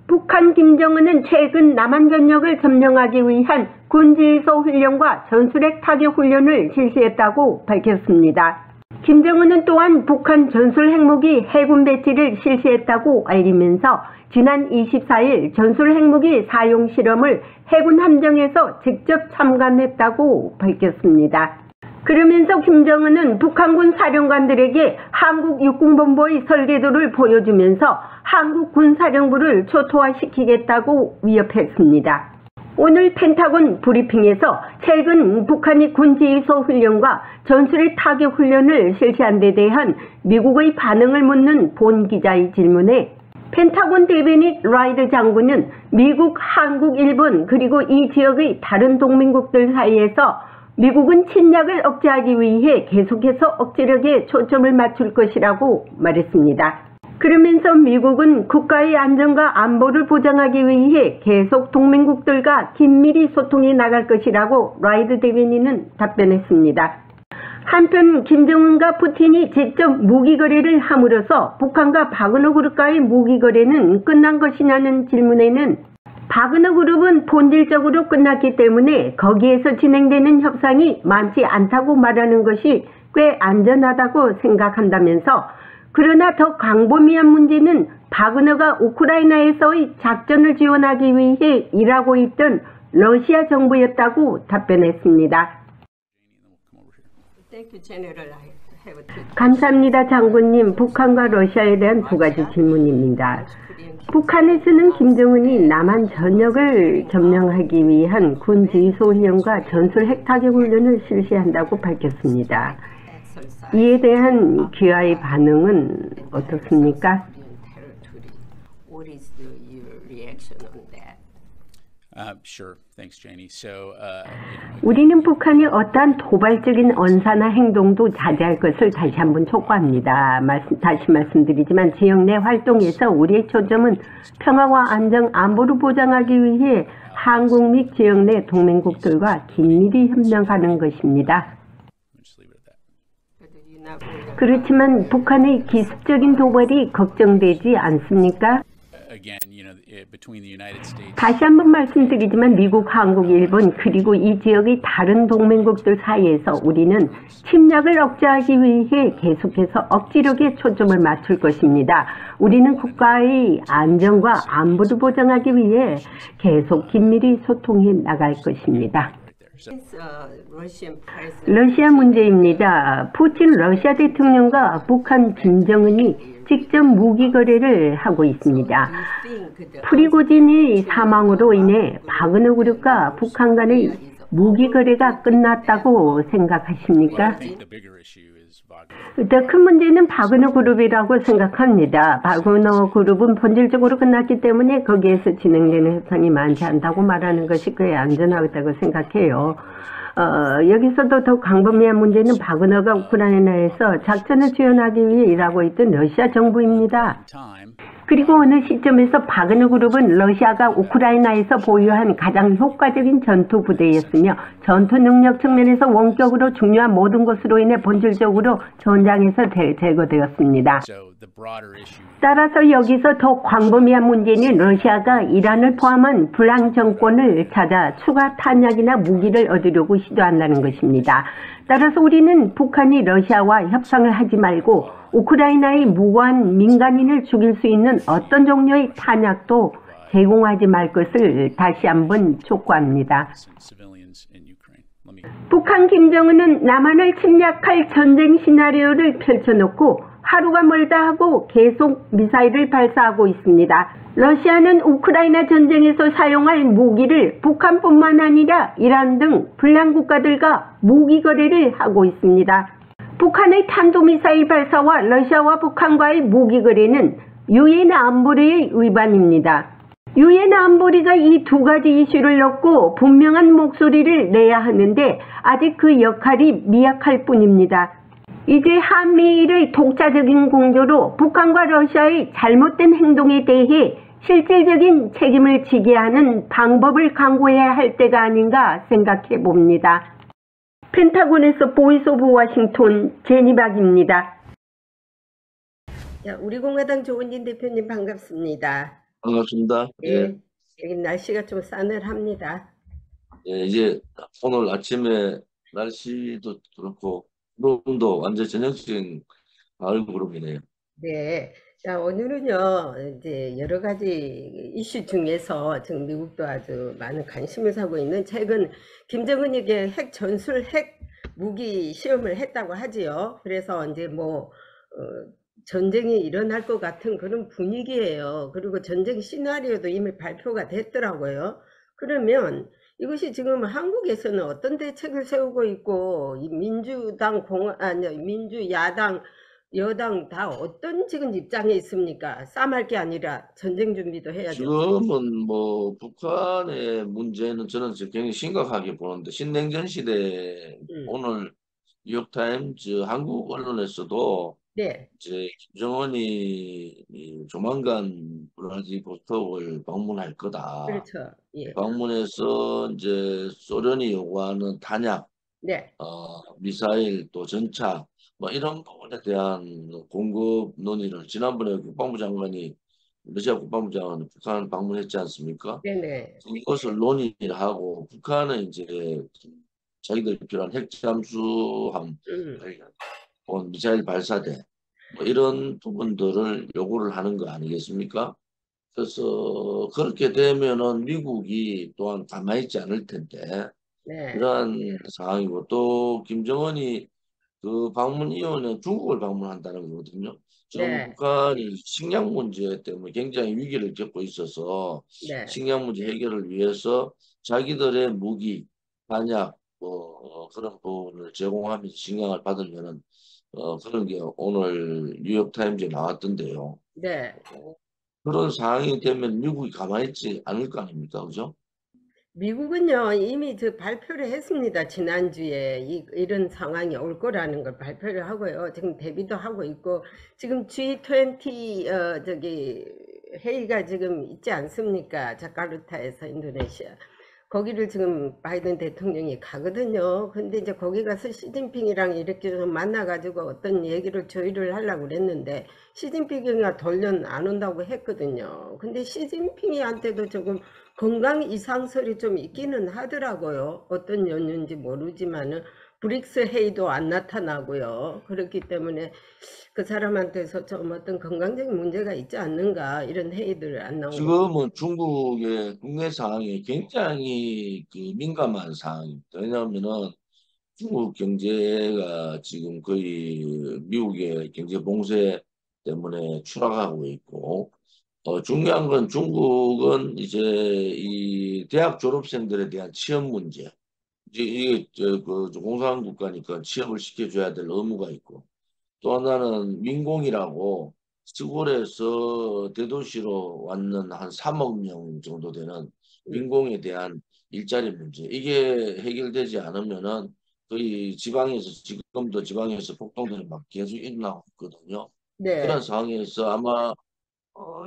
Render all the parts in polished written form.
북한 김정은은 최근 남한 전역을 점령하기 위한 군지휘소 훈련과 전술핵 타격 훈련을 실시했다고 밝혔습니다. 김정은은 또한 북한 전술 핵무기 해군 배치를 실시했다고 알리면서 지난 24일 전술 핵무기 사용 실험을 해군 함정에서 직접 참관했다고 밝혔습니다. 그러면서 김정은은 북한군 사령관들에게 한국 육군본부의 설계도를 보여주면서 한국 군사령부를 초토화시키겠다고 위협했습니다. 오늘 펜타곤 브리핑에서 최근 북한이 군지휘소 훈련과 전술핵 타격 훈련을 실시한 데 대한 미국의 반응을 묻는 본 기자의 질문에 펜타곤 대변인 라이드 장군은 미국, 한국, 일본 그리고 이 지역의 다른 동맹국들 사이에서 미국은 침략을 억제하기 위해 계속해서 억제력에 초점을 맞출 것이라고 말했습니다. 그러면서 미국은 국가의 안전과 안보를 보장하기 위해 계속 동맹국들과 긴밀히 소통해 나갈 것이라고 라이드 대변인은 답변했습니다. 한편 김정은과 푸틴이 직접 무기 거래를 함으로써 북한과 바그너 그룹과의 무기 거래는 끝난 것이냐는 질문에는 바그너 그룹은 본질적으로 끝났기 때문에 거기에서 진행되는 협상이 많지 않다고 말하는 것이 꽤 안전하다고 생각한다면서 그러나 더 광범위한 문제는 바그너가 우크라이나에서의 작전을 지원하기 위해 일하고 있던 러시아 정부였다고 답변했습니다. 감사합니다, 장군님. 북한과 러시아에 대한 두 가지 질문입니다. 북한에서는 김정은이 남한 전역을 점령하기 위한 군지휘소 훈련과 전술 핵타격 훈련을 실시한다고 밝혔습니다. 이에 대한 귀하의 반응은 어떻습니까? 우리는 북한이 어떠한 도발적인 언사나 행동도 자제할 것을 다시 한번 촉구합니다. 다시 말씀드리지만 지역 내 활동에서 우리의 초점은 평화와 안정, 안보를 보장하기 위해 한국 및 지역 내 동맹국들과 긴밀히 협력하는 것입니다. 그렇지만 북한의 기습적인 도발이 걱정되지 않습니까? 다시 한번 말씀드리지만 미국, 한국, 일본 그리고 이 지역의 다른 동맹국들 사이에서 우리는 침략을 억제하기 위해 계속해서 억지력에 초점을 맞출 것입니다. 우리는 국가의 안전과 안보를 보장하기 위해 계속 긴밀히 소통해 나갈 것입니다. 러시아 문제입니다. 푸틴 러시아 대통령과 북한 김정은이 직접 무기 거래를 하고 있습니다. 프리고진의 사망으로 인해 바그너 그룹과 북한 간의 무기 거래가 끝났다고 생각하십니까? 더 큰 문제는 바그너 그룹이라고 생각합니다. 바그너 그룹은 본질적으로 끝났기 때문에 거기에서 진행되는 협상이 많지 않다고 말하는 것이 꽤 안전하다고 생각해요. 여기서도 더 광범위한 문제는 바그너가 우크라이나에서 작전을 지원하기 위해 일하고 있던 러시아 정부입니다. 그리고 어느 시점에서 바그너 그룹은 러시아가 우크라이나에서 보유한 가장 효과적인 전투 부대였으며 전투 능력 측면에서 원격으로 중요한 모든 것으로 인해 본질적으로 전장에서 제거되었습니다. 따라서 여기서 더 광범위한 문제는 러시아가 이란을 포함한 불황 정권을 찾아 추가 탄약이나 무기를 얻으려고 시도한다는 것입니다. 따라서 우리는 북한이 러시아와 협상을 하지 말고 우크라이나의 무고한 민간인을 죽일 수 있는 어떤 종류의 탄약도 제공하지 말 것을 다시 한번 촉구합니다. 북한 김정은은 남한을 침략할 전쟁 시나리오를 펼쳐놓고 하루가 멀다 하고 계속 미사일을 발사하고 있습니다. 러시아는 우크라이나 전쟁에서 사용할 무기를 북한뿐만 아니라 이란 등 불량 국가들과 무기 거래를 하고 있습니다. 북한의 탄도미사일 발사와 러시아와 북한과의 무기 거래는 유엔 안보리의 위반입니다. 유엔 안보리가 이 두 가지 이슈를 놓고 분명한 목소리를 내야 하는데 아직 그 역할이 미약할 뿐입니다. 이제 한미일의 독자적인 공조로 북한과 러시아의 잘못된 행동에 대해 실질적인 책임을 지게 하는 방법을 강구해야 할 때가 아닌가 생각해 봅니다. 펜타곤에서 보이스 오브 워싱턴 제니박입니다. 우리 공화당 조은진 대표님 반갑습니다. 반갑습니다. 예, 예, 여기 날씨가 좀 싸늘합니다. 예, 이제 오늘 아침에 날씨도 그렇고 구름도 완전 전형적인 가을 구름이네요. 네. 자, 오늘은요, 이제 여러 가지 이슈 중에서 지금 미국도 아주 많은 관심을 사고 있는 최근 김정은에게 핵 전술 핵 무기 시험을 했다고 하지요. 그래서 이제 뭐, 전쟁이 일어날 것 같은 그런 분위기예요. 그리고 전쟁 시나리오도 이미 발표가 됐더라고요. 그러면 이것이 지금 한국에서는 어떤 대책을 세우고 있고, 이 민주당 아니, 민주야당 여당 다 어떤 지금 입장에 있습니까? 싸움할 게 아니라 전쟁 준비도 해야죠. 지금은 뭐 북한의 문제는 저는 지금 굉장히 심각하게 보는데 신냉전 시대 음. 오늘 뉴욕타임즈 한국 언론에서도 네, 이제 김정은이 이 조만간 블라디보스톡을 방문할 거다. 그렇죠. 예. 방문해서 이제 소련이 요구하는 탄약 네, 미사일 또 전차 뭐 이런 부분에 대한 공급 논의를 지난번에 국방부 장관이 러시아 국방부 장관이 북한 방문했지 않습니까? 네네. 이것을 논의를 하고 북한은 이제 자기들 필요한 핵 잠수함 음, 관련 미사일 발사대 뭐 이런 부분들을 요구를 하는 거 아니겠습니까? 그래서 그렇게 되면은 미국이 또한 가만히 있지 않을 텐데 네, 이러한 상황이고 또 김정은이 그 방문 이후에 중국을 방문한다는 거거든요. 지금 네, 북한이 식량 문제 때문에 굉장히 위기를 겪고 있어서 네. 식량 문제 해결을 위해서 자기들의 무기,彈薬, 그런 부분을 제공하면서 식량을 받으려는 그런 게 오늘 뉴욕타임즈에 나왔던데요. 네. 그런 상황이 되면 미국이 가만히 있지 않을 거 아닙니까? 그죠? 미국은요, 이미 발표를 했습니다. 지난주에 이런 상황이 올 거라는 걸 발표를 하고요. 지금 대비도 하고 있고, 지금 G20, 회의가 지금 있지 않습니까? 자카르타에서 인도네시아. 거기를 지금 바이든 대통령이 가거든요. 근데 이제 거기 가서 시진핑이랑 이렇게 좀 만나가지고 어떤 얘기를 조율을 하려고 그랬는데, 시진핑이 돌연 안 온다고 했거든요. 근데 시진핑이한테도 조금 건강 이상설이 좀 있기는 하더라고요. 어떤 연유인지 모르지만은 브릭스 회의도 안 나타나고요. 그렇기 때문에 그 사람한테서 좀 어떤 건강적인 문제가 있지 않는가 이런 회의들 안 나온 거. 지금은 중국의 국내 상황이 굉장히 그 민감한 상황입니다. 왜냐하면은 중국 경제가 지금 거의 미국의 경제 봉쇄 때문에 추락하고 있고, 중요한 건 중국은 이제 이 대학 졸업생들에 대한 취업 문제, 이제 이게 그 공산 국가니까 취업을 시켜줘야 될 의무가 있고, 또 하나는 민공이라고 시골에서 대도시로 왔는 한 3억 명 정도 되는 음. 민공에 대한 일자리 문제. 이게 해결되지 않으면은 거의 지방에서 지금도 지방에서 폭동들이 막 계속 일어나고 있거든요. 그런 네. 상황에서 아마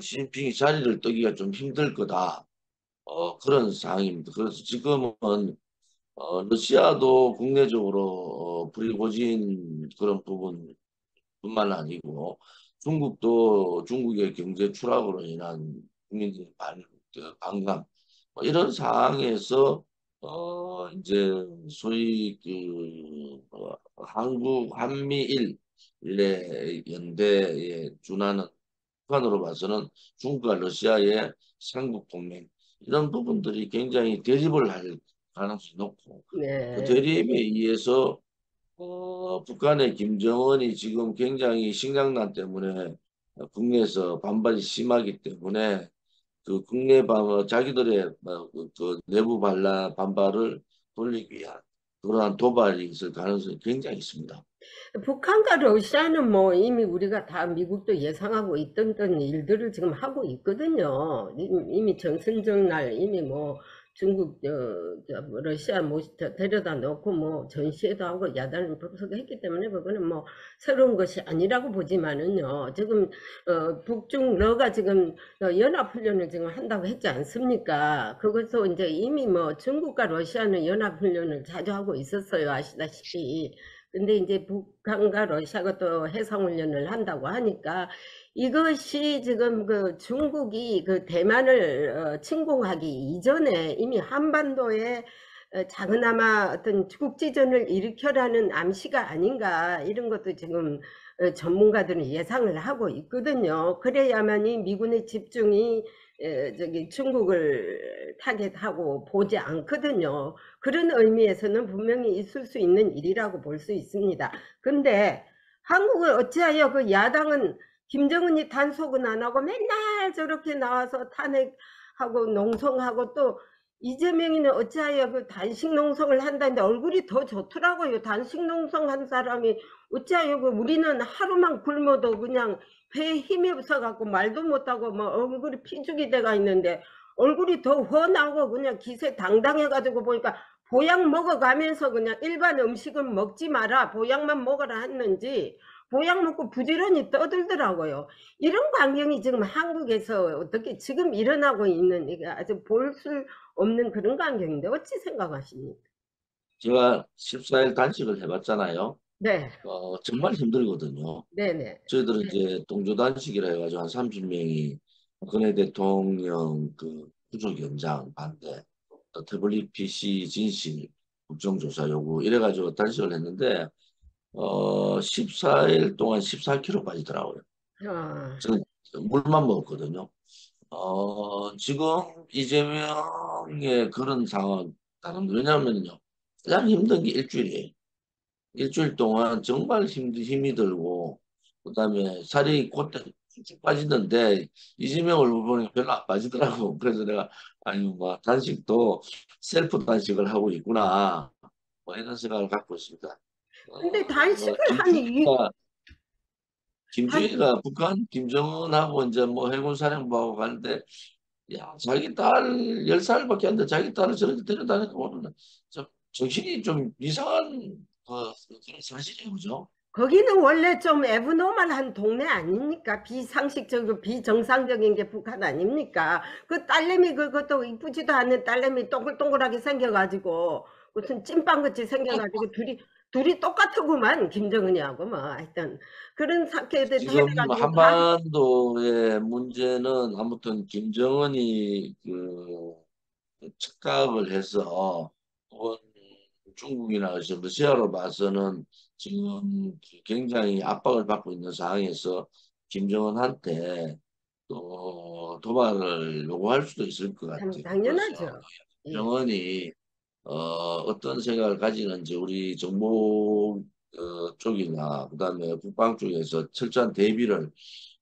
시진핑이 자리를 뜨기가 좀 힘들 거다. 그런 상황입니다. 그래서 지금은 러시아도 국내적으로 프리고진 그런 부분 뿐만 아니고 중국도 중국의 경제 추락으로 인한 국민들의 반감 뭐 이런 상황에서 이제 소위 한국 한미일 연대에 준하는 북한으로 봐서는 중국과 러시아의 삼국 동맹 이런 부분들이 굉장히 대립을 할 가능성이 높고 그 네. 대립에 의해서 북한의 김정은이 지금 굉장히 식량난 때문에 국내에서 반발이 심하기 때문에 그 자기들의 그 내부 반발을 돌리기 위한 그러한 도발이 있을 가능성이 굉장히 있습니다. 북한과 러시아는 뭐 이미 우리가 다 미국도 예상하고 있던 일들을 지금 하고 있거든요. 이미 정승적 날 이미 뭐 중국 뭐 러시아 뭐 데려다 놓고 뭐 전시회도 하고 야단을 벌써도 했기 때문에 그거는 뭐 새로운 것이 아니라고 보지만은요. 지금 북중러가 지금 연합훈련을 지금 한다고 했지 않습니까? 그것도 이제 이미 뭐 중국과 러시아는 연합훈련을 자주 하고 있었어요. 아시다시피. 근데 이제 북한과 러시아가 또 해상훈련을 한다고 하니까 이것이 지금 그 중국이 그 대만을 침공하기 이전에 이미 한반도에 작은아마 어떤 국지전을 일으켜라는 암시가 아닌가 이런 것도 지금 전문가들은 예상을 하고 있거든요. 그래야만이 미군의 집중이 저기 중국을 타겟하고 보지 않거든요. 그런 의미에서는 분명히 있을 수 있는 일이라고 볼 수 있습니다. 근데 한국을 어찌하여 그 야당은 김정은이 단속은 안 하고 맨날 저렇게 나와서 탄핵하고 농성하고 또 이재명이는 어찌하여 그 단식 농성을 한다는데 얼굴이 더 좋더라고요. 단식 농성한 사람이 어찌하여 그 우리는 하루만 굶어도 그냥 배에 힘이 없어갖고 말도 못하고 뭐 얼굴이 피죽이 돼가 있는데 얼굴이 더 훤하고 그냥 기세 당당해가지고 보니까 보약 먹어가면서 그냥 일반 음식은 먹지 마라 보약만 먹어라 했는지 보약 먹고 부지런히 떠들더라고요. 이런 광경이 지금 한국에서 어떻게 지금 일어나고 있는 이게 아주 볼 수 없는 그런 광경인데 어찌 생각하십니까? 제가 14일 단식을 해봤잖아요. 네, 정말 힘들거든요. 네네. 저희들은 이제 동조 단식이라 해가지고 한 30명이 박근혜 대통령 그 구속 연장 반대, 또 태블릿 PC 진실 국정조사 요구 이래가지고 단식을 했는데 14일 동안 14kg 빠지더라고요. 아, 저는 물만 먹었거든요. 지금 이재명의 그런 상황 다른 왜냐하면요 가장 힘든 게 일주일이에요. 일주일 동안 정말 힘이 들고 그다음에 살이 곧쭉 빠지는데 이재명 얼굴 보니 별로 안 빠지더라고. 그래서 내가 아니 뭐 단식도 셀프 단식을 하고 있구나 뭐 이런 생각을 갖고 있습니다. 근데 뭐 단식을 한 단, 김주희가 북한 김정은하고 이제 뭐 해군사령부하고 가는데 야 자기 딸 10살밖에 안 돼 자기 딸을 저렇게 데려다니는 거 보면 좀 정신이 좀 이상한 그런 사실이에요, 그죠? 거기는 원래 좀 애브노멀한 동네 아닙니까? 비상식적이고 비정상적인 게 북한 아닙니까? 그 딸내미 그것도 이쁘지도 않은 딸내미 동글동글하게 생겨가지고 무슨 찐빵같이 생겨가지고 둘이 똑같구만 김정은이하고 뭐 하여튼 그런 사태들 지금 해가지고 한반도의 문제는 아무튼 김정은이 착각을 해서 혹은 중국이나 러시아로 봐서는 지금 굉장히 압박을 받고 있는 상황에서 김정은한테 또 도발을 요구할 수도 있을 것 같아요. 그래서 당연하죠. 예. 김정은이 어떤 생각을 가지는지 우리 정보 쪽이나 그다음에 국방 쪽에서 철저한 대비를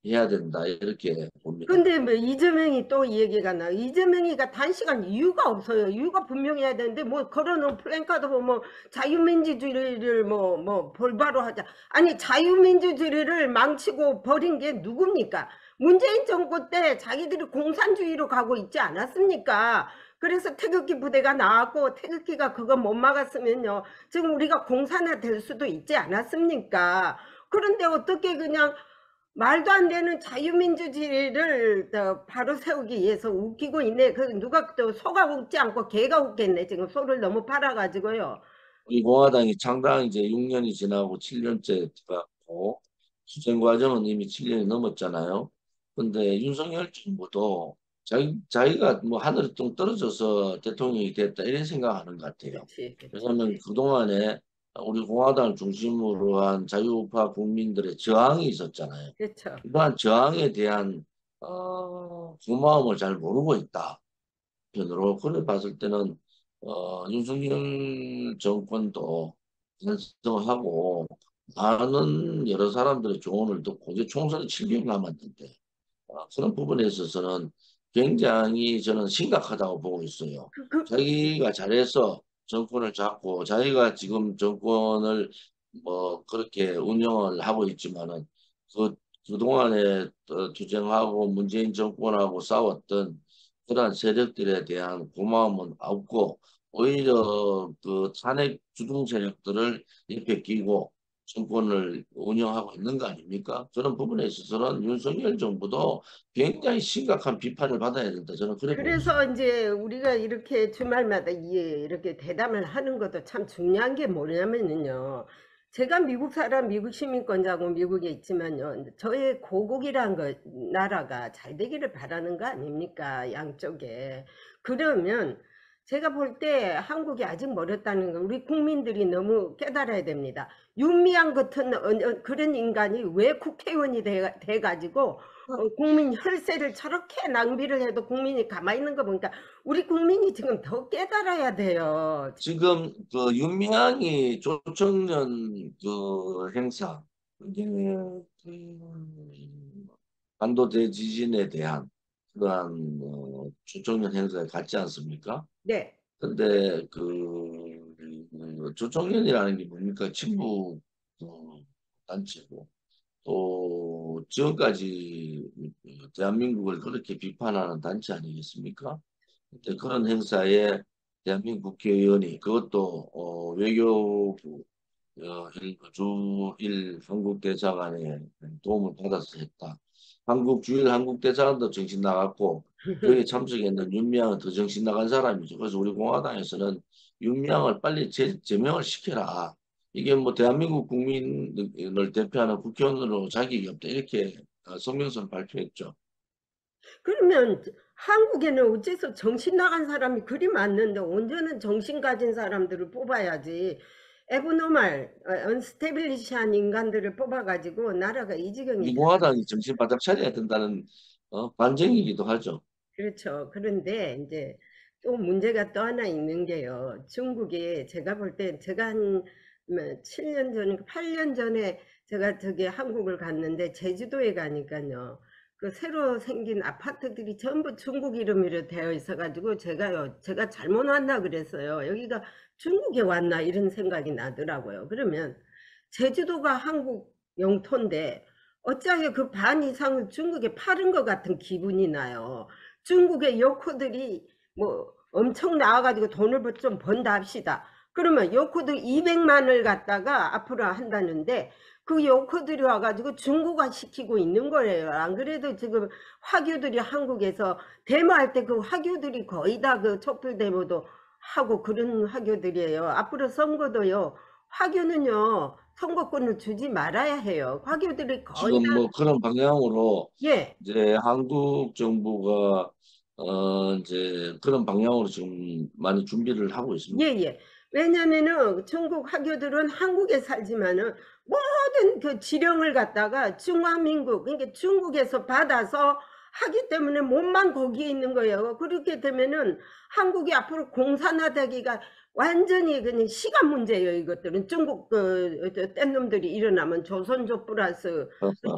해야 된다 이렇게 봅니다. 근데 뭐 이재명이 또 이 얘기가 나. 이재명이가 단식한 이유가 없어요. 이유가 분명해야 되는데 뭐 걸어놓은 플랜카드 보면 자유민주주의를 뭐 볼바로 하자. 아니 자유민주주의를 망치고 버린 게 누굽니까? 문재인 정권 때 자기들이 공산주의로 가고 있지 않았습니까? 그래서 태극기 부대가 나왔고 태극기가 그거 못 막았으면요. 지금 우리가 공산화 될 수도 있지 않았습니까? 그런데 어떻게 그냥 말도 안 되는 자유민주주의를 바로 세우기 위해서 웃기고 있네. 그 누가 또 소가 웃지 않고 개가 웃겠네. 지금 소를 너무 팔아가지고요. 우리 공화당이 창당 이제 6년이 지나고 7년째 돼갖고 수정 과정은 이미 7년이 넘었잖아요. 근데 윤석열 정부도 자기가 뭐 하늘에 뚱 떨어져서 대통령이 됐다 이런 생각하는 것 같아요. 그렇지, 그렇지. 왜냐하면 그동안에 우리 공화당을 중심으로 한 자유우파 국민들의 저항이 있었잖아요. 그렇죠. 이러한 저항에 대한 고마움을 잘 모르고 있다. 편으로 그래 봤을 때는 윤석열 정권도 찬성하고 많은 여러 사람들의 조언을 듣고 이제 총선이 7개월 남았는데 그런 부분에 있어서는 굉장히 저는 심각하다고 보고 있어요. 그, 그, 자기가 잘해서 정권을 잡고 자기가 지금 정권을 뭐 그렇게 운영을 하고 있지만은 그 그동안에 투쟁하고 문재인 정권하고 싸웠던 그러한 세력들에 대한 고마움은 없고 오히려 그 탄핵 주동 세력들을 옆에 끼고 정권을 운영하고 있는 거 아닙니까? 그런 부분에 있어서는 윤석열 정부도 굉장히 심각한 비판을 받아야 된다. 저는 그래 보고 그래서 있습니다. 이제 우리가 이렇게 주말마다 이렇게 대담을 하는 것도 참 중요한 게 뭐냐면요. 제가 미국 사람, 미국 시민권자고 미국에 있지만요. 저의 고국이란 나라가 잘 되기를 바라는 거 아닙니까? 양쪽에. 그러면 제가 볼 때 한국이 아직 멀었다는 걸 우리 국민들이 너무 깨달아야 됩니다. 윤미향 같은 그런 인간이 왜 국회의원이 돼가지고 국민 혈세를 저렇게 낭비를 해도 국민이 가만히 있는 거 보니까 우리 국민이 지금 더 깨달아야 돼요. 지금 그 윤미향이 조청년 그 행사, 이게 그 반도체 지진에 대한 그러한 조청년 행사에 갔지 않습니까? 네. 근데 조청년이라는 게 뭡니까? 친북 단체고 또 지금까지 대한민국을 그렇게 비판하는 단체 아니겠습니까? 근데 그런 행사에 대한민국 국회의원이 그것도 외교부 주일 한국대사관의 도움을 받아서 했다. 주일 한국대사관도 정신 나갔고 거기에 참석했는 윤미향은 더 정신 나간 사람이죠. 그래서 우리 공화당에서는 윤미향을 빨리 제명을 시켜라. 이게 뭐 대한민국 국민을 대표하는 국회의원으로 자격이 없다. 이렇게 성명서를 발표했죠. 그러면 한국에는 어째서 정신 나간 사람이 그리 많는데 온전한 정신 가진 사람들을 뽑아야지. 에브노말, 언스테빌리시한 인간들을 뽑아가지고 나라가 이 지경이 우리 돼. 공화당이 정신 바짝 차려야 된다는 반증이기도 하죠. 그렇죠. 그런데 이제 또 문제가 또 하나 있는 게요. 중국이 제가 볼 때 제가 한 7년 전, 8년 전에 제가 저기 한국을 갔는데 제주도에 가니까요. 그 새로 생긴 아파트들이 전부 중국 이름으로 되어 있어가지고 제가 잘못 왔나 그랬어요. 여기가 중국에 왔나 이런 생각이 나더라고요. 그러면 제주도가 한국 영토인데 어쩌면 그 반 이상을 중국에 팔은 것 같은 기분이 나요. 중국의 요코들이 뭐 엄청 나와가지고 돈을 좀 번다 합시다. 그러면 요코들 200만을 갖다가 앞으로 한다는데 그 요코들이 와가지고 중국화 시키고 있는 거예요. 안 그래도 지금 화교들이 한국에서 데모할 때 그 화교들이 거의 다 그 촛불 데모도 하고 그런 화교들이에요. 앞으로 선거도요. 화교는요. 선거권을 주지 말아야 해요. 화교들이 거의 지금 뭐 그런 방향으로 예. 이제 한국 정부가 이제 그런 방향으로 지금 많이 준비를 하고 있습니다. 예. 왜냐면은 중국 화교들은 한국에 살지만은 모든 그 지령을 갖다가 중화민국, 그러니까 중국에서 받아서 하기 때문에 몸만 거기에 있는 거예요. 그렇게 되면은 한국이 앞으로 공산화되기가 완전히 그냥 시간 문제예요. 이것들은 중국 뗀 놈들이 일어나면 조선족 플러스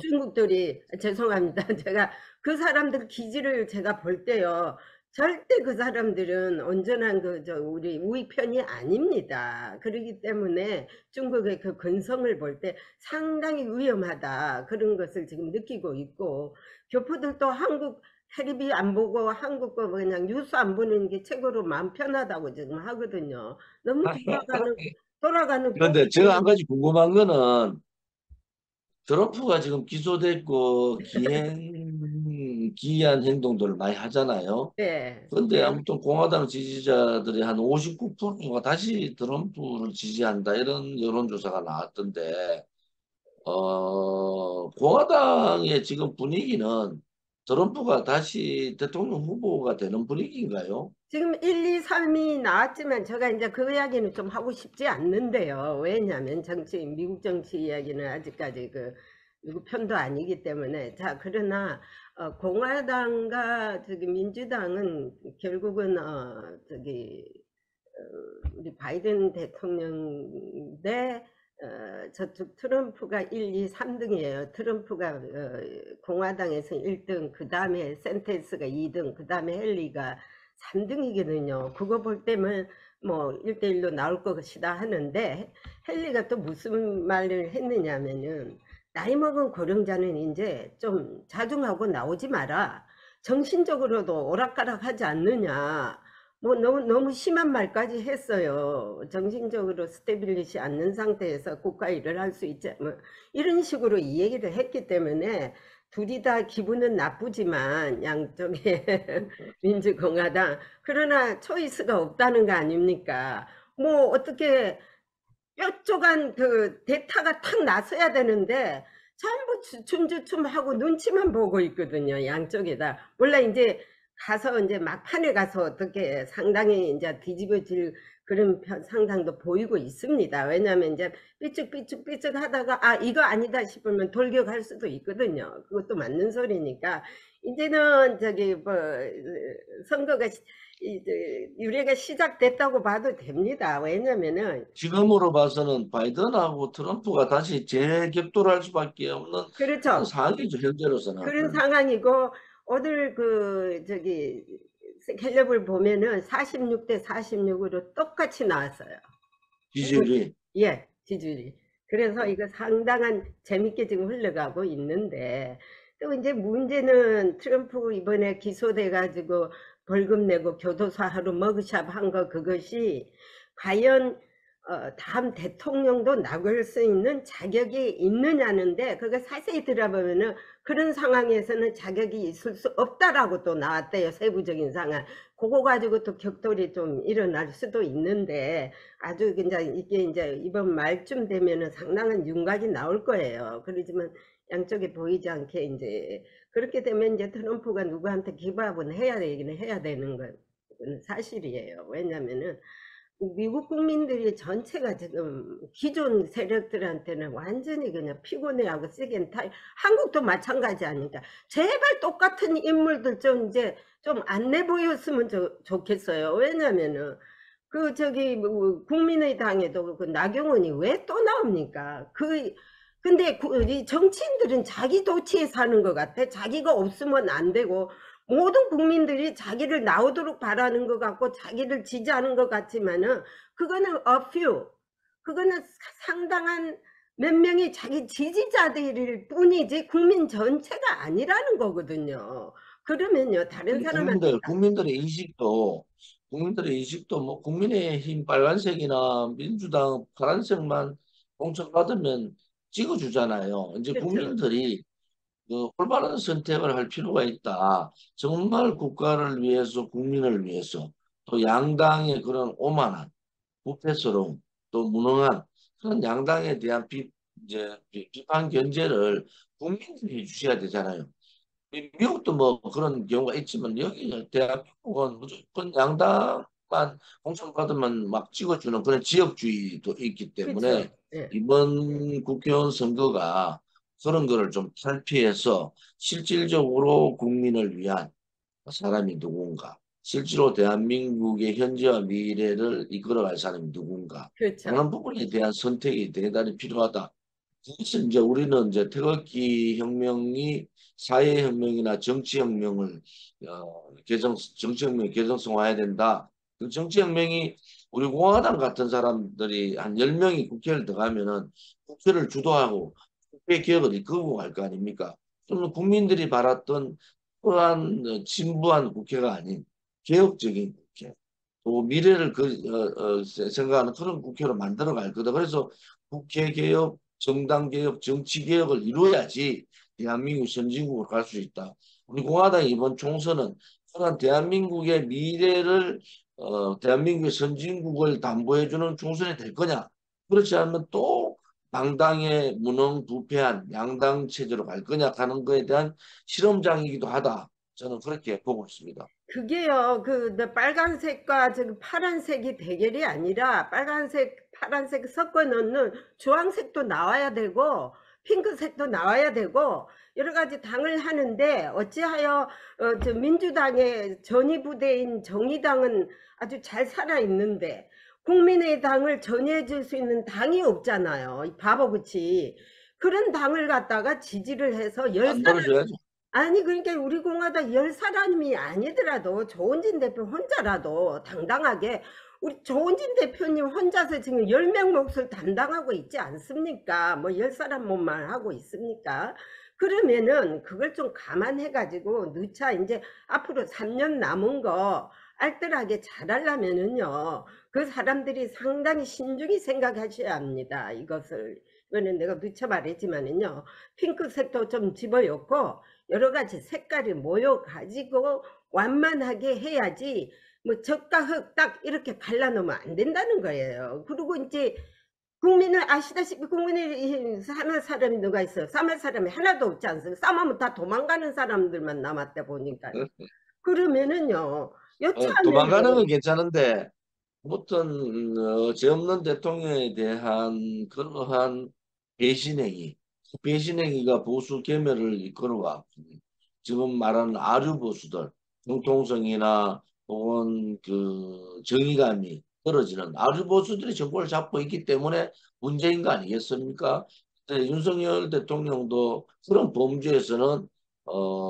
중국들이 죄송합니다. 제가 그 사람들 기질을 제가 볼 때요. 절대 그 사람들은 온전한 우리 우익 편이 아닙니다. 그렇기 때문에 중국의 그 근성을 볼 때 상당히 위험하다. 그런 것을 지금 느끼고 있고, 교포들도 한국 텔레비 안 보고 한국 거 그냥 뉴스 안 보는 게 최고로 마음 편하다고 지금 하거든요. 너무 돌아가는 그런데 제가 한 꽁트를. 가지 궁금한 거는 트럼프가 지금 기소됐고 기이한 행동들을 많이 하잖아요. 네. 그런데 아무튼 공화당 지지자들이 한 59%가 다시 트럼프를 지지한다 이런 여론조사가 나왔던데 공화당의 지금 분위기는 트럼프가 다시 대통령 후보가 되는 분위기인가요? 지금 1, 2, 3이 나왔지만 제가 이제 그 이야기는 좀 하고 싶지 않는데요. 왜냐하면 미국 정치 이야기는 아직까지 미국 편도 아니기 때문에. 자, 그러나 공화당과 민주당은 결국은 우리 바이든 대통령 대 저쪽 트럼프가 1, 2, 3등이에요. 트럼프가 공화당에서 1등, 그 다음에 샌테스가 2등, 그 다음에 헬리가 3등이거든요. 그거 볼 때면 뭐 1대1로 나올 것이다 하는데 헬리가 또 무슨 말을 했느냐면은 나이 먹은 고령자는 이제 좀 자중하고 나오지 마라. 정신적으로도 오락가락하지 않느냐. 뭐 너무 심한 말까지 했어요. 정신적으로 스테빌리시 않는 상태에서 국가 일을 할 수 있지. 뭐 이런 식으로 이 얘기를 했기 때문에 둘이 다 기분은 나쁘지만 양쪽에 민주공화당 그러나 초이스가 없다는 거 아닙니까? 뭐 어떻게 뾰족한 그 대타가 탁 나서야 되는데 전부 주춤주춤하고 눈치만 보고 있거든요. 양쪽에다. 물론 이제 가서 이제 막판에 가서 어떻게 상당히 이제 뒤집어질 그런 상상도 보이고 있습니다. 왜냐하면 이제 삐쭉삐쭉 하다가 아 이거 아니다 싶으면 돌격할 수도 있거든요. 그것도 맞는 소리니까 이제는 저기 뭐 선거가 이제 유례가 시작됐다고 봐도 됩니다. 왜냐면은 지금으로 봐서는 바이든하고 트럼프가 다시 재격돌할 수밖에 없는 그런 그렇죠. 상황이죠, 현재로서는. 그런 상황이고 오늘 그 저기 갤럽을 보면은 46대 46으로 똑같이 나왔어요. 지지율이. 예, 지지율이. 그래서 이거 상당한 재밌게 지금 흘러가고 있는데 또 이제 문제는 트럼프 이번에 기소돼 가지고 벌금 내고 교도소 하루 머그샵 한 거 그것이 과연 다음 대통령도 나올 수 있는 자격이 있느냐는데 그거 자세히 들어보면은 그런 상황에서는 자격이 있을 수 없다라고 또 나왔대요. 세부적인 상황. 그거 가지고 또 격돌이 좀 일어날 수도 있는데 아주 이게 이제 이번 말쯤 되면은 상당한 윤곽이 나올 거예요. 그렇지만 양쪽에 보이지 않게 이제 그렇게 되면 이제 트럼프가 누구한테 기부합은 해야 되기는 해야 되는 건 사실이에요. 왜냐면은 미국 국민들이 전체가 지금 기존 세력들한테는 완전히 그냥 피곤해하고 쓰기엔 한국도 마찬가지 아닌가. 제발 똑같은 인물들 좀 이제 좀 안 내보였으면 좋겠어요. 왜냐면은 그 저기 뭐 국민의당에도 그 나경원이 왜 또 나옵니까? 근데 이 정치인들은 자기 도치에 사는 것 같아. 자기가 없으면 안 되고 모든 국민들이 자기를 나오도록 바라는 것 같고 자기를 지지하는 것 같지만은 그거는 a few, 그거는 상당한 몇 명이 자기 지지자들일 뿐이지 국민 전체가 아니라는 거거든요. 그러면요 다른 사람한테 국민들의 인식도 뭐 국민의힘 빨간색이나 민주당 파란색만 공천받으면 찍어주잖아요. 이제 그렇죠. 국민들이 그 올바른 선택을 할 필요가 있다. 정말 국가를 위해서, 국민을 위해서, 또 양당의 그런 오만한, 부패스러움, 또 무능한 그런 양당에 대한 비판 견제를 국민들이 해주셔야 되잖아요. 미국도 뭐 그런 경우가 있지만 여기 대한민국은 무조건 양당만 공천받으면 막 찍어주는 그런 지역주의도 있기 그렇죠. 때문에 예. 이번 국회의원 선거가 그런 거를 좀 탈피해서 실질적으로 국민을 위한 사람이 누군가, 실제로 대한민국의 현재와 미래를 이끌어갈 사람이 누군가 그렇죠. 하는 부분에 대한 선택이 대단히 필요하다. 그래서 이제 우리는 이제 태극기 혁명이 사회혁명이나 정치혁명을 정치혁명 개정성화해야 된다. 그 정치혁명이 우리 공화당 같은 사람들이 한 10명이 국회를 들어가면은 국회를 주도하고 국회 개혁을 이끌고 갈 거 아닙니까? 그러면 국민들이 바랐던 그러한 진부한 국회가 아닌 개혁적인 국회, 또 미래를 생각하는 그런 국회로 만들어 갈 거다. 그래서 국회 개혁, 정당 개혁, 정치 개혁을 이루어야지 대한민국 선진국으로 갈 수 있다. 우리 공화당 이번 총선은 그런 대한민국의 미래를 대한민국의 선진국을 담보해주는 총선이 될 거냐? 그렇지 않으면 또 당당의 무능부패한 양당 체제로 갈 거냐 하는 거에 대한 실험장이기도 하다. 저는 그렇게 보고 있습니다. 그게요, 빨간색과 지금 파란색이 대결이 아니라 빨간색, 파란색 섞어 넣는 주황색도 나와야 되고, 핑크색도 나와야 되고, 여러 가지 당을 하는데, 어찌하여, 저 민주당의 전위부대인 정의당은 아주 잘 살아있는데, 국민의당을 전이해줄 수 있는 당이 없잖아요. 이 바보같이. 그런 당을 갖다가 지지를 해서 열 만들어줘야죠. 아니 그러니까 우리 공화당 10사람이 아니더라도 조은진 대표 혼자라도 당당하게 우리 조은진 대표님 혼자서 지금 10명 몫을 담당하고 있지 않습니까? 뭐 10사람 몸만 하고 있습니까? 그러면은 그걸 좀 감안해 가지고 누차 이제 앞으로 3년 남은 거 알뜰하게 잘하려면은요 그 사람들이 상당히 신중히 생각하셔야 합니다. 이거는 내가 누차 말했지만은요 핑크색도 좀 집어넣고 여러 가지 색깔이 모여 가지고 완만하게 해야지 뭐 적과 흑 딱 이렇게 갈라놓으면 안 된다는 거예요. 그리고 이제 국민을 아시다시피 국민이 싸움할 사람이 누가 있어요? 싸움할 사람이 하나도 없지 않습니까? 싸움하면 다 도망가는 사람들만 남았다 보니까. 그러면은요, 도망가는 여차하면은 건 괜찮은데 어떤 죄 없는 대통령에 대한 그러한 배신행위, 배신행위가 보수 괴멸을 이끌어왔고 지금 말하는 아류 보수들, 정통성이나 혹은 그 정의감이 떨어지는 아류 보수들이 정권을 잡고 있기 때문에 문제인 거 아니겠습니까? 근데 윤석열 대통령도 그런 범죄에서는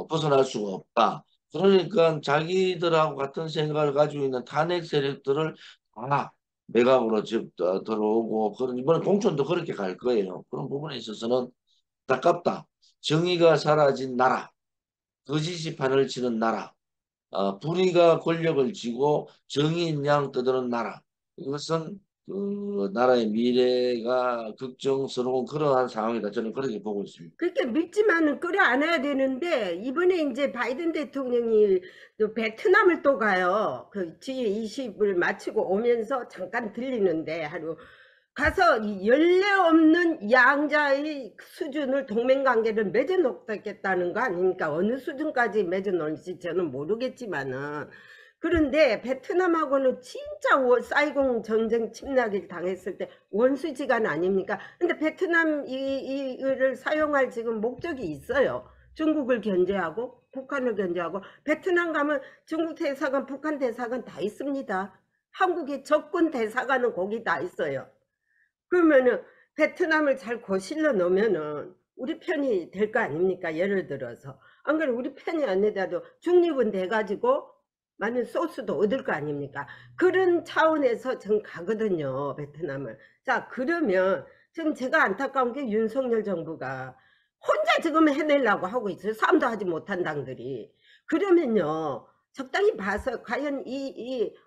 벗어날 수가 없다. 그러니까 자기들하고 같은 생각을 가지고 있는 탄핵 세력들을 내각으로 들어오고 그런 이번에 공천도 그렇게 갈 거예요. 그런 부분에 있어서는 안타깝다. 정의가 사라진 나라, 거짓이 판을 치는 나라, 불의가 권력을 쥐고 정의인 양 떠드는 나라. 이것은 그 나라의 미래가 걱정스러운 그러한 상황이다. 저는 그렇게 보고 있습니다. 그렇게 믿지만은 끌어 안아야 되는데, 이번에 이제 바이든 대통령이 또 베트남을 또 가요. 그 G20을 마치고 오면서 잠깐 들리는데, 하루 가서 이 연례 없는 양자의 수준을 동맹관계를 맺어놓겠다는 거 아닙니까? 어느 수준까지 맺어놓을지 저는 모르겠지만은, 그런데 베트남하고는 진짜 사이공 전쟁 침략을 당했을 때 원수지간 아닙니까? 근데 베트남 이를 사용할 지금 목적이 있어요. 중국을 견제하고 북한을 견제하고. 베트남 가면 중국 대사관, 북한 대사관 다 있습니다. 한국의 적군 대사관은 거기 다 있어요. 그러면은 베트남을 잘 거실러 놓으면은 우리 편이 될 거 아닙니까? 예를 들어서. 안 그래, 우리 편이 아니더라도 중립은 돼가지고 많은 소스도 얻을 거 아닙니까? 그런 차원에서 전 가거든요, 베트남을. 자, 그러면 지금 제가 안타까운 게 윤석열 정부가 혼자 지금 해내려고 하고 있어요. 싸움도 하지 못한 당들이. 그러면요, 적당히 봐서 과연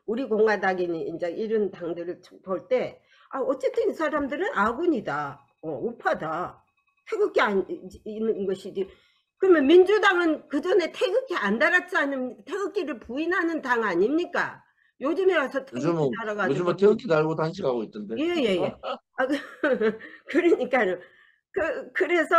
우리 공화당이니 이제 이런 당들을 볼 때, 어쨌든 이 사람들은 아군이다. 우파다. 태극기 있는 것이지. 그러면 민주당은 그 전에 태극기 안 달았지 않습니까? 태극기를 부인하는 당 아닙니까? 요즘에 와서 태극기 달아가지고. 요즘은 태극기 달고 단식하고 있던데. 예. 그러니까는, 그래서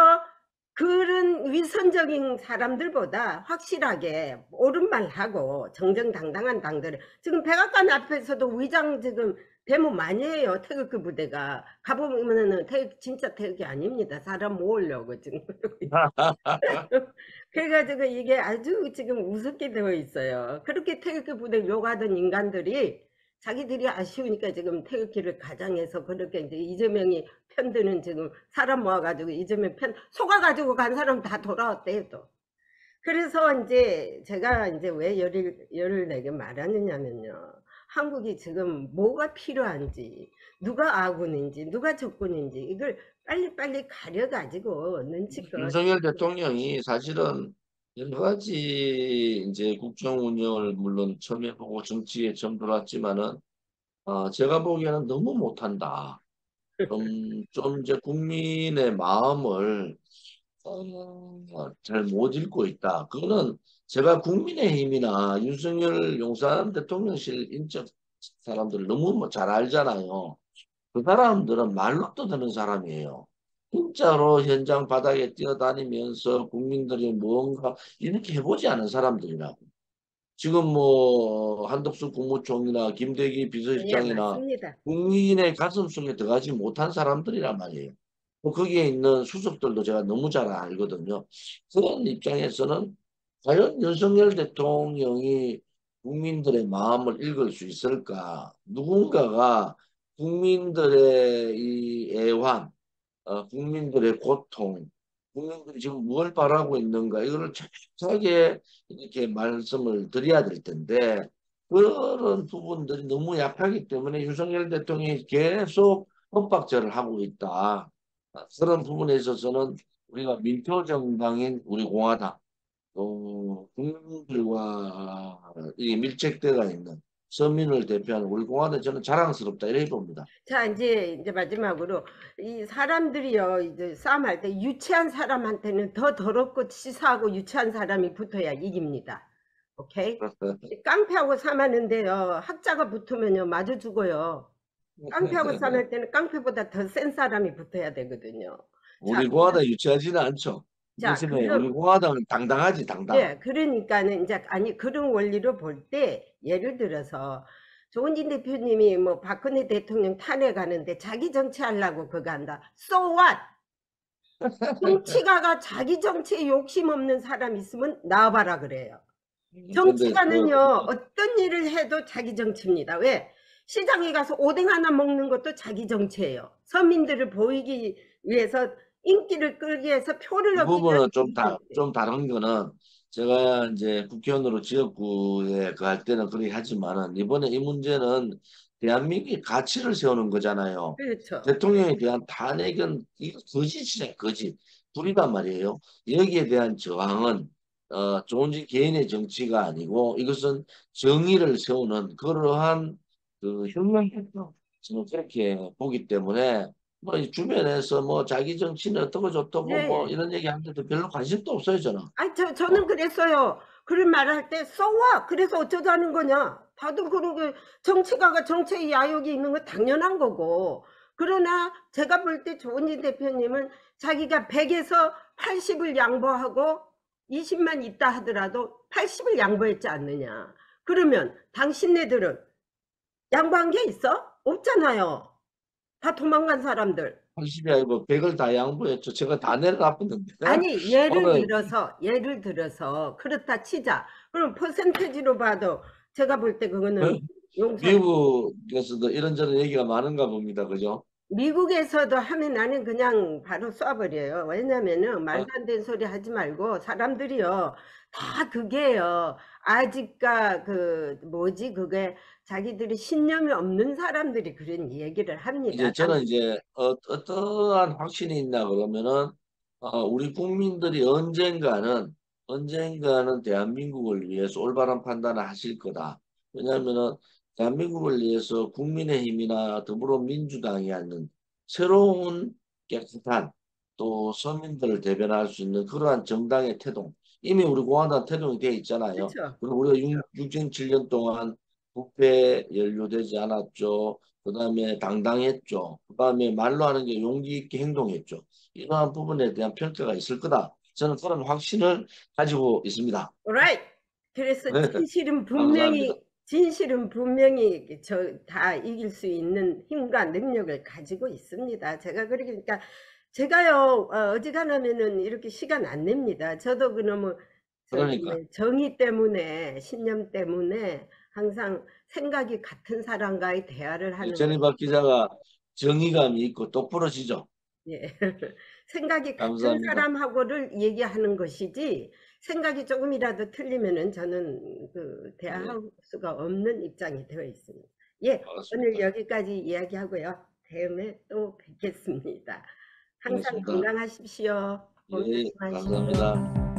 그런 위선적인 사람들보다 확실하게 옳은 말 하고 정정당당한 당들을, 지금 백악관 앞에서도 위장 지금 데모 많이 해요. 태극기 부대가 가보면은 진짜 태극기 아닙니다. 사람 모으려고 지금. 그래가지고 이게 아주 지금 우습게 되어 있어요. 그렇게 태극기 부대 욕하던 인간들이 자기들이 아쉬우니까 지금 태극기를 가장해서 그렇게 이제 이재명이 편드는, 지금 사람 모아가지고 이재명 편 속아가지고 간 사람 다 돌아왔대요 또. 그래서 이제 제가 이제 왜 열을 내게 말하느냐면요, 한국이 지금 뭐가 필요한지, 누가 아군인지 누가 적군인지 이걸 빨리빨리 가려가지고 눈치껏. 윤석열 대통령이 사실은 여러 가지 이제 국정 운영을 물론 처음 해보고 정치에 처음 들어왔지만은 제가 보기에는 너무 못한다. 좀 이제 국민의 마음을 잘 못 읽고 있다. 그거는 제가 국민의힘이나 윤석열 용산 대통령실 인적 사람들 너무 잘 알잖아요. 그 사람들은 말로 떠드는 사람이에요. 진짜로 현장 바닥에 뛰어다니면서 국민들이 뭔가 이렇게 해보지 않은 사람들이라고. 지금 뭐 한덕수 국무총리나 김대기 예, 비서실장이나 맞습니다. 국민의 가슴속에 들어가지 못한 사람들이란 말이에요. 뭐 거기에 있는 수석들도 제가 너무 잘 알거든요. 그런 입장에서는 과연 윤석열 대통령이 국민들의 마음을 읽을 수 있을까? 누군가가 국민들의 이 애환, 국민들의 고통, 국민들이 지금 뭘 바라고 있는가, 이거를 정확하게 이렇게 말씀을 드려야 될 텐데, 그런 부분들이 너무 약하기 때문에 윤석열 대통령이 계속 엇박자를 하고 있다. 그런 부분에 있어서는 우리가 민표 정당인 우리 공화당, 또 국민들과 이 밀착되어 있는 서민을 대표하는 우리 공화당, 저는 자랑스럽다 이렇게 봅니다. 자, 이제 마지막으로 이 사람들이요, 이제 싸움할 때 유치한 사람한테는 더 더럽고 치사하고 유치한 사람이 붙어야 이깁니다. 오케이? 이 깡패하고 싸움하는데요, 학자가 붙으면요 마주 죽어요. 깡패하고 싸울 때는 깡패보다 더 센 사람이 붙어야 되거든요. 자, 우리 공화당 유치하지는 않죠. 자, 대신에 우리 공화당은 당당하지, 당당. 예, 그러니까는 이제 아니 그런 원리로 볼 때 예를 들어서 조은진 대표님이 뭐 박근혜 대통령 탄핵하는데 자기 정치하려고 그거 한다. So what? 정치가가 자기 정치에 욕심 없는 사람 있으면 나와봐라 그래요. 정치가는요 어떤 일을 해도 자기 정치입니다. 왜? 시장에 가서 오뎅 하나 먹는 것도 자기 정치예요. 서민들을 보이기 위해서 인기를 끌기 위해서 표를 이 얻기 부분은 위해서 좀 다른 거는 제가 이제 국회의원으로 지역구에 갈 때는 그렇게 하지만은 이번에 이 문제는 대한민국의 가치를 세우는 거잖아요. 그렇죠. 대통령에 대한 탄핵은 이거 거짓이냐, 거짓. 불이단 말이에요. 여기에 대한 저항은 조은진 개인의 정치가 아니고 이것은 정의를 세우는 그러한 그 혁명이죠. 저는 그렇게 보기 때문에 뭐 이 주변에서 뭐 자기 정치는 어떻고 저떻고 뭐 네. 이런 얘기 하는데도 별로 관심도 없어요 저는. 아니 저는 그랬어요. 그런 말을 할 때 써와 그래서 어쩌자는 거냐. 다들 그러고 정치가가 정치의 야욕이 있는 건 당연한 거고. 그러나 제가 볼 때 조은진 대표님은 자기가 100에서 80을 양보하고 20만 있다 하더라도 80을 양보했지 않느냐. 그러면 당신네들은 양보한 게 있어? 없잖아요. 다 도망간 사람들. 80이 아니고 100을 다 양보했죠. 제가 다 내려놨었는데 아니 예를 오늘 들어서 그렇다 치자. 그럼 퍼센테이지로 봐도 제가 볼 때 그거는 용서. 미국에서도 이런저런 얘기가 많은가 봅니다. 그죠? 미국에서도 하면 나는 그냥 바로 쏴버려요. 왜냐면은 아, 말도 안 되는 소리 하지 말고 사람들이요 다 그게요. 아직까 그 뭐지 그게 자기들이 신념이 없는 사람들이 그런 얘기를 합니다. 이제 저는 이제 어떠한 확신이 있나 그러면은 우리 국민들이 언젠가는 대한민국을 위해서 올바른 판단을 하실 거다. 왜냐하면은 대한민국을 위해서 국민의힘이나 더불어민주당이 하는 새로운 깨끗한 또 서민들을 대변할 수 있는 그러한 정당의 태동 이미 우리 공화당 태동이 되어 있잖아요. 그렇죠. 그리고 우리가 7년 동안 부패 연루되지 않았죠. 그다음에 당당했죠. 그다음에 말로 하는 게 용기 있게 행동했죠. 이러한 부분에 대한 평가가 있을 거다. 저는 그런 확신을 가지고 있습니다. Alright. 그래서 감사합니다. 진실은 분명히 저 다 이길 수 있는 힘과 능력을 가지고 있습니다. 제가 그러니까 제가요 어지간하면은 이렇게 시간 안 냅니다. 저도 그놈의 저기 그러니까 정의 때문에 신념 때문에 항상 생각이 같은 사람과의 대화를 하는 거. 전희박 기자가 정의감이 있고 똑부러지죠. 예. 생각이 같은 감사합니다. 사람하고를 얘기하는 것이지 생각이 조금이라도 틀리면은 저는 그 네, 대화할 수가 없는 입장이 되어 있습니다. 예, 오늘 반갑습니다. 여기까지 이야기하고요. 다음에 또 뵙겠습니다. 항상 반갑습니다. 건강하십시오. 예, 건강하십시오. 감사합니다.